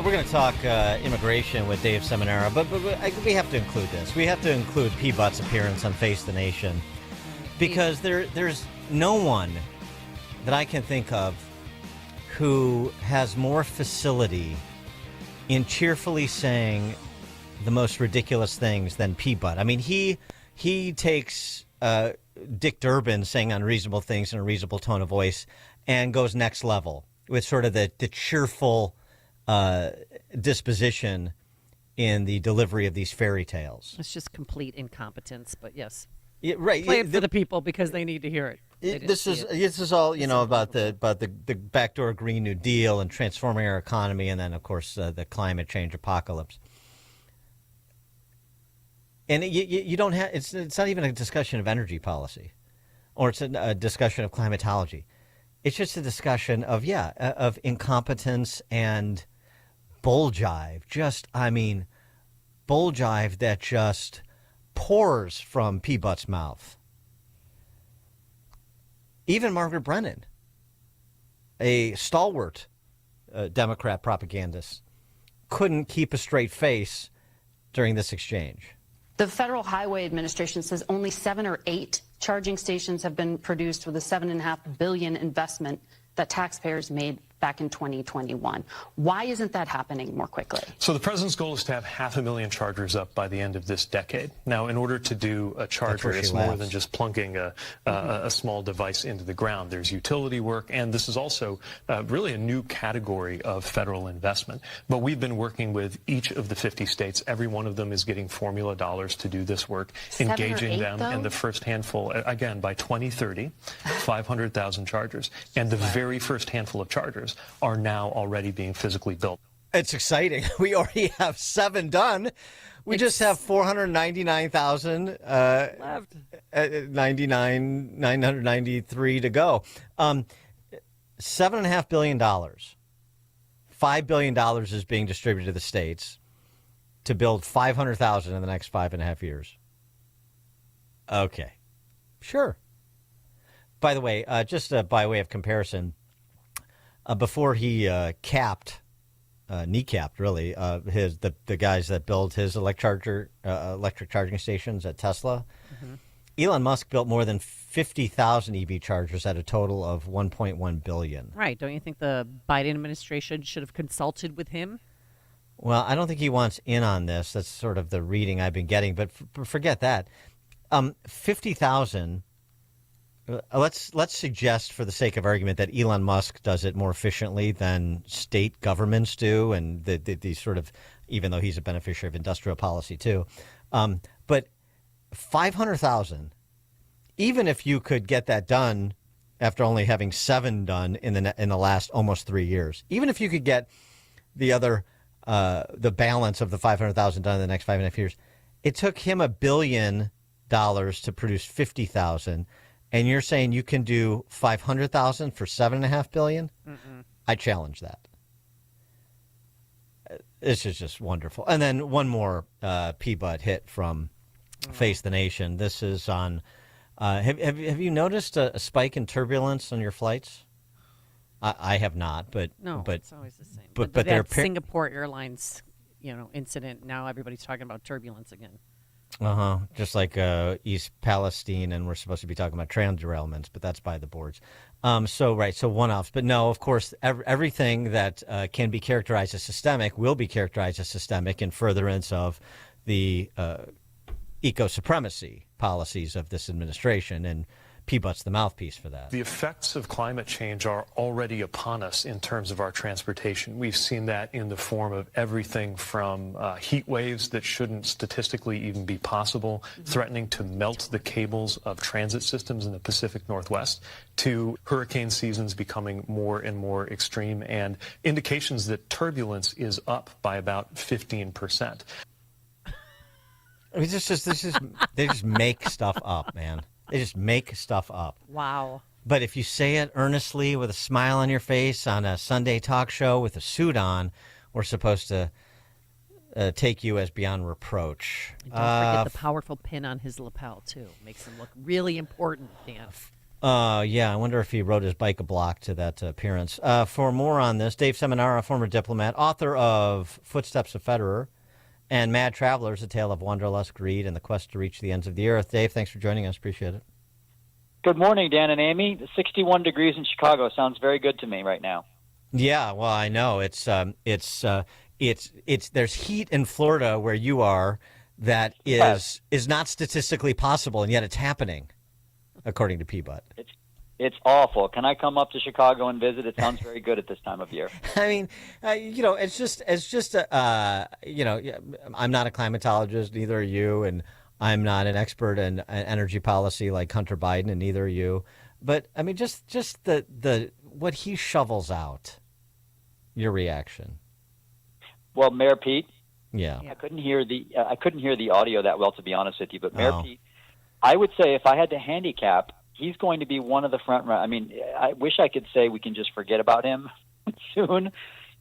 We're going to talk immigration with Dave Seminara, but we have to include this. We have to include P-Butt's appearance on Face the Nation, because there's no one that I can think of who has more facility in cheerfully saying the most ridiculous things than P-Butt. I mean, he takes Dick Durbin saying unreasonable things in a reasonable tone of voice and goes next level with sort of the cheerful disposition in the delivery of these fairy tales. It's just complete incompetence, but yes. Yeah, right. Play it for the people because they need to hear it. This is all, about the backdoor Green New Deal and transforming our economy, and then, of course, the climate change apocalypse. And you don't have, it's not even a discussion of energy policy, or it's a discussion of climatology. It's just a discussion of incompetence and bull jive. Bull jive that just pours from P-Butt's mouth. Even Margaret Brennan, a stalwart Democrat propagandist, couldn't keep a straight face during this exchange. The Federal Highway Administration says only 7 or 8 charging stations have been produced with a $7.5 billion investment that taxpayers made back in 2021. Why isn't that happening more quickly? So the president's goal is to have 500,000 chargers up by the end of this decade. Now, in order to do a charger, it's more than just plunking a small device into the ground. There's utility work, and this is also really a new category of federal investment. But we've been working with each of the 50 states. Every one of them is getting formula dollars to do this work, engaging them in the first handful, again, by 2030, 500,000 chargers. And the very first handful of chargers are now already being physically built. It's exciting. We already have 7 done. We just have 499,000 left. 993 to go. $7.5 billion. $5 billion is being distributed to the states to build 500,000 in the next 5.5 years. Okay. Sure. By the way, just by way of comparison, before he kneecapped really, the guys that build his electric charging stations at Tesla, Elon Musk built more than 50,000 EV chargers at a total of $1.1 billion. Right. Don't you think the Biden administration should have consulted with him? Well, I don't think he wants in on this. That's sort of the reading I've been getting. But forget that. 50,000. Let's suggest, for the sake of argument, that Elon Musk does it more efficiently than state governments do, and the sort of, even though he's a beneficiary of industrial policy too. But 500,000, even if you could get that done after only having 7 done in the last almost 3 years, even if you could get the other the balance of the 500,000 done in the next 5.5 years, it took him $1 billion to produce 50,000. And you're saying you can do 500,000 for $7.5 billion? I challenge that. This is just wonderful. And then one more P-Butt hit from Face the Nation. This is on. Have you noticed a spike in turbulence on your flights? I have not, but no, but it's always the same. But that Singapore Airlines, incident. Now everybody's talking about turbulence again. Just like East Palestine, and we're supposed to be talking about train derailments, but that's by the boards. So one-offs. But no, of course, everything that can be characterized as systemic will be characterized as systemic in furtherance of the eco-supremacy policies of this administration, and P-Butt's the mouthpiece for that. The effects of climate change are already upon us in terms of our transportation. We've seen that in the form of everything from heat waves that shouldn't statistically even be possible, threatening to melt the cables of transit systems in the Pacific Northwest, to hurricane seasons becoming more and more extreme, and indications that turbulence is up by about 15%. I mean, they just make stuff up, man. They just make stuff up. Wow. But if you say it earnestly with a smile on your face on a Sunday talk show with a suit on, we're supposed to take you as beyond reproach. And don't forget the powerful pin on his lapel, too. Makes him look really important, Dan. Yeah, I wonder if he rode his bike a block to that appearance. For more on this, Dave Seminara, former diplomat, author of Footsteps of Federer and Mad Travelers, A Tale of Wanderlust, Greed, and the Quest to Reach the Ends of the Earth. Dave, thanks for joining us. Appreciate it. Good morning, Dan and Amy. 61 degrees in Chicago sounds very good to me right now. Yeah, well, I know there's heat in Florida where you are that is not statistically possible, and yet it's happening, according to Peabody. It's awful. Can I come up to Chicago and visit? It sounds very good at this time of year. I mean, it's just I'm not a climatologist, neither are you, and I'm not an expert in energy policy like Hunter Biden, and neither are you. But I mean, just the what he shovels out. Your reaction? Well, Mayor Pete. Yeah. I couldn't hear the audio that well, to be honest with you. But Mayor Pete, I would say if I had to handicap, he's going to be one of the front runners. I mean, I wish I could say we can just forget about him soon.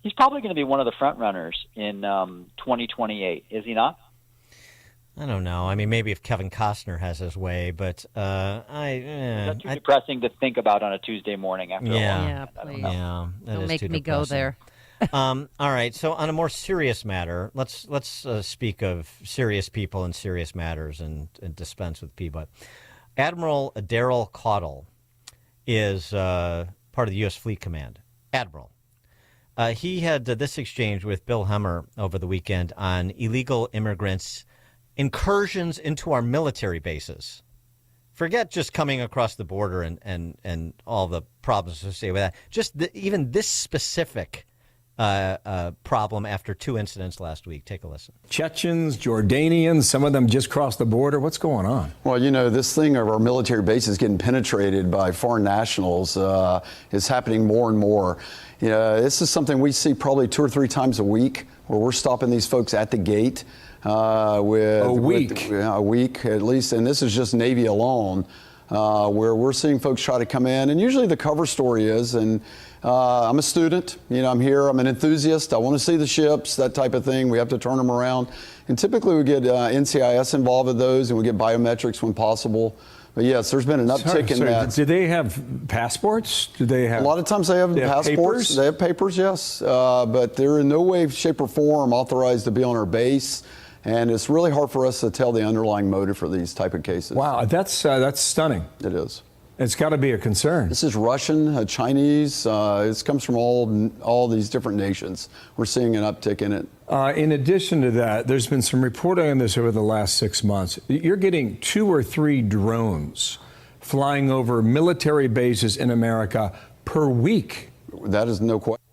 He's probably going to be one of the front runners in 2028. Is he not? I don't know. I mean, maybe if Kevin Costner has his way, but That's too depressing to think about on a Tuesday morning after a long weekend. Please. Yeah, Don't make me go there. All right. So on a more serious matter, let's speak of serious people and serious matters and dispense with Peabody. Admiral Daryl Caudle is part of the U.S. Fleet Command. Admiral. He had this exchange with Bill Hemmer over the weekend on illegal immigrants' incursions into our military bases. Forget just coming across the border and all the problems associated with that. Just even this specific problem after two incidents last week. Take a listen. Chechens, Jordanians, some of them just crossed the border. What's going on? Well, this thing of our military bases getting penetrated by foreign nationals is happening more and more. This is something we see probably 2 or 3 times a week where we're stopping these folks at the gate. With a week. A week at least, and this is just Navy alone, where we're seeing folks try to come in, and usually the cover story is, and I'm a student, I'm here, I'm an enthusiast, I want to see the ships, that type of thing. We have to turn them around, and typically we get NCIS involved with those, and we get biometrics when possible. But yes, there's been an uptick in that. Do they have passports? Do they have? A lot of times they have passports. Papers? They have papers, yes, but they're in no way, shape, or form authorized to be on our base. And it's really hard for us to tell the underlying motive for these type of cases. Wow, that's stunning. It is. It's got to be a concern. This is Russian, Chinese. It comes from all these different nations. We're seeing an uptick in it. In addition to that, there's been some reporting on this over the last 6 months. You're getting 2 or 3 drones flying over military bases in America per week. That is no question.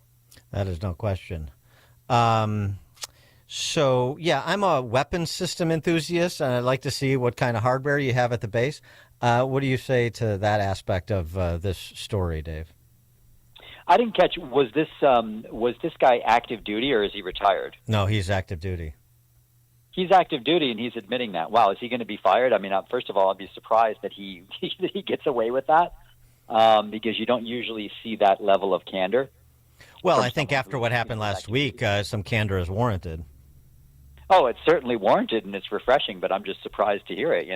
That is no question. So, yeah, I'm a weapons system enthusiast, and I'd like to see what kind of hardware you have at the base. What do you say to that aspect of this story, Dave? I didn't catch. Was this guy active duty or is he retired? No, he's active duty. He's active duty, and he's admitting that. Wow, is he going to be fired? I mean, first of all, I'd be surprised that he gets away with that because you don't usually see that level of candor. Well, I think after what happened last week, some candor is warranted. Oh, it's certainly warranted, and it's refreshing, but I'm just surprised to hear it,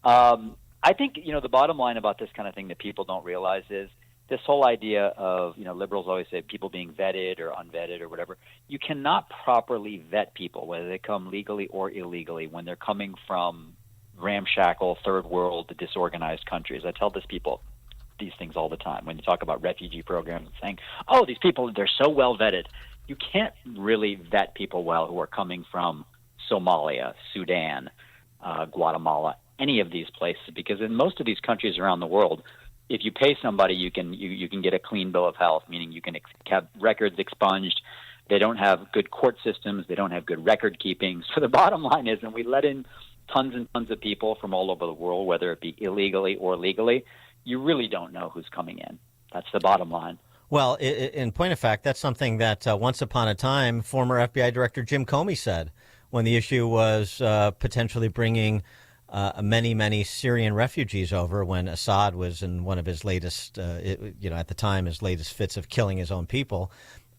I think, the bottom line about this kind of thing that people don't realize is this whole idea of, liberals always say people being vetted or unvetted or whatever. You cannot properly vet people, whether they come legally or illegally, when they're coming from ramshackle, third world, disorganized countries. I tell these things all the time when you talk about refugee programs, saying, oh, these people, they're so well vetted. You can't really vet people well who are coming from Somalia, Sudan, Guatemala, any of these places, because in most of these countries around the world, if you pay somebody, you can get a clean bill of health, meaning you can have records expunged. They don't have good court systems. They don't have good record keeping. So the bottom line is, when we let in tons and tons of people from all over the world, whether it be illegally or legally, you really don't know who's coming in. That's the bottom line. Well, in point of fact, that's something that once upon a time, former FBI Director Jim Comey said when the issue was potentially bringing many Syrian refugees over when Assad was in one of his latest, at the time, his latest fits of killing his own people.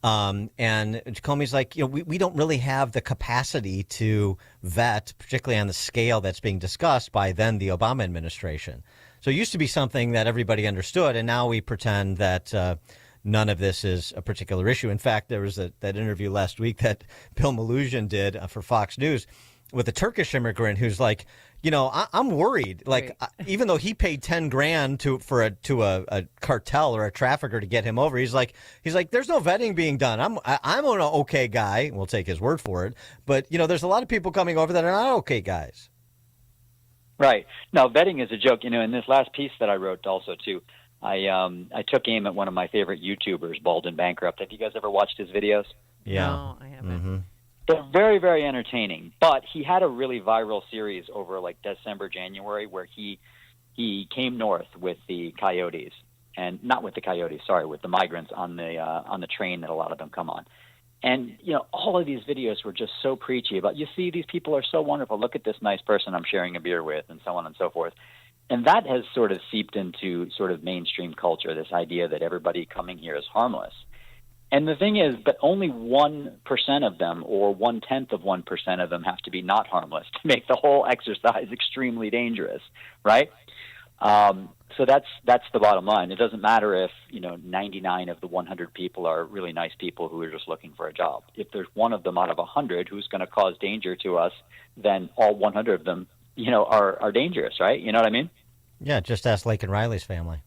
And Comey's like, we don't really have the capacity to vet, particularly on the scale that's being discussed by then the Obama administration. So it used to be something that everybody understood, and now we pretend that none of this is a particular issue. In fact, there was that interview last week that Bill Maloogian did for Fox News with a Turkish immigrant who's like, I'm worried. Like, even though he paid $10,000 to a cartel or a trafficker to get him over, he's like, there's no vetting being done. I'm an okay guy. We'll take his word for it. But there's a lot of people coming over that are not okay guys. Right. No, vetting is a joke. In this last piece that I wrote also too, I took aim at one of my favorite YouTubers, Bald and Bankrupt. Have you guys ever watched his videos? Yeah. No, I haven't. Mm-hmm. They're very, very entertaining. But he had a really viral series over like December, January, where he came north with the coyotes, and not with the coyotes, sorry, with the migrants on the train that a lot of them come on. And all of these videos were just so preachy about, you see, these people are so wonderful. Look at this nice person I'm sharing a beer with, and so on and so forth. And that has sort of seeped into sort of mainstream culture, this idea that everybody coming here is harmless. And the thing is, but only 1% of them, or 0.1% of them, have to be not harmless to make the whole exercise extremely dangerous, right? So that's the bottom line. It doesn't matter if 99 of the 100 people are really nice people who are just looking for a job. If there's one of them out of 100 who's going to cause danger to us, then all 100 of them, are dangerous, right? You know what I mean? Yeah, just ask Laken Riley's family.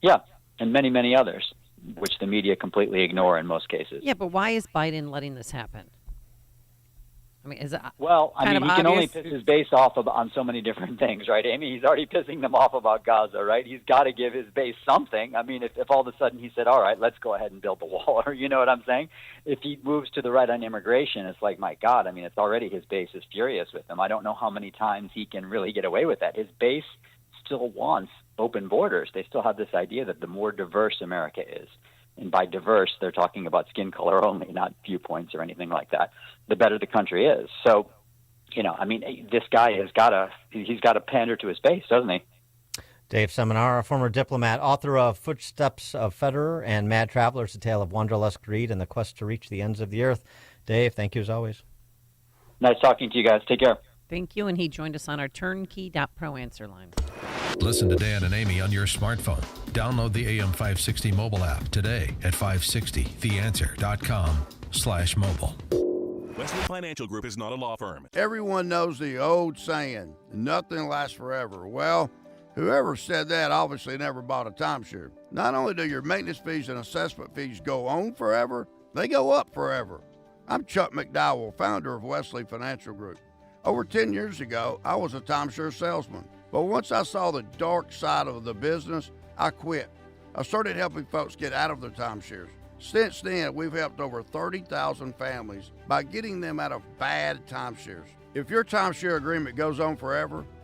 Yeah, and many, many others, which the media completely ignore in most cases. Yeah, but why is Biden letting this happen? I mean, is it well, I mean, he can only obvious? piss his base off on so many different things, right, Amy? He's already pissing them off about Gaza, right? He's got to give his base something. I mean, if all of a sudden he said, all right, let's go ahead and build the wall, or you know what I'm saying? If he moves to the right on immigration, it's like, my God, I mean, it's already his base is furious with him. I don't know how many times he can really get away with that. His base still wants open borders. They still have this idea that the more diverse America is, and by diverse, they're talking about skin color only, not viewpoints or anything like that, the better the country is. So, I mean, this guy he's got to pander to his base, doesn't he? Dave Seminara, former diplomat, author of Footsteps of Federer and Mad Travelers, A Tale of Wanderlust Greed and the Quest to Reach the Ends of the Earth. Dave, thank you as always. Nice talking to you guys. Take care. Thank you, and he joined us on our turnkey.pro answer line. Listen to Dan and Amy on your smartphone. Download the AM560 mobile app today at 560theanswer.com/mobile. Wesley Financial Group is not a law firm. Everyone knows the old saying, nothing lasts forever. Well, whoever said that obviously never bought a timeshare. Not only do your maintenance fees and assessment fees go on forever, they go up forever. I'm Chuck McDowell, founder of Wesley Financial Group. Over 10 years ago, I was a timeshare salesman. But once I saw the dark side of the business, I quit. I started helping folks get out of their timeshares. Since then, we've helped over 30,000 families by getting them out of bad timeshares. If your timeshare agreement goes on forever,